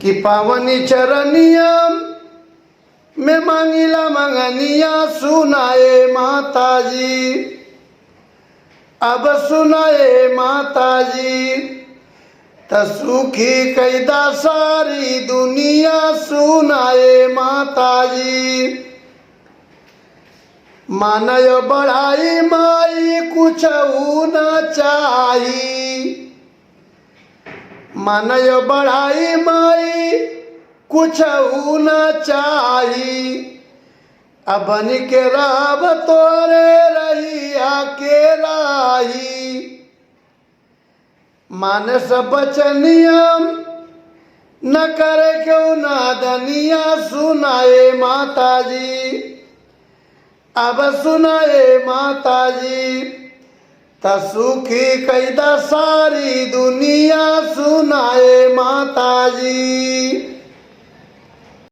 कि पावनी चरनिया में मांगिला मंगनिया सुनाए माताजी। अब सुनाए माताजी त सुखी कैदा सारी दुनिया सुनाए माताजी। मानय बढ़ाई माई कुछ न चाही, मानय बढ़ाई माई कुछ न चाही। अबन के राब तोरे रहिया के राही। मानस बचनियम न करे क्यों नादनिया सुनाए माताजी। अब सुनाए माताजी त सुखी कैदा सारी दुनिया सुनाए माताजी।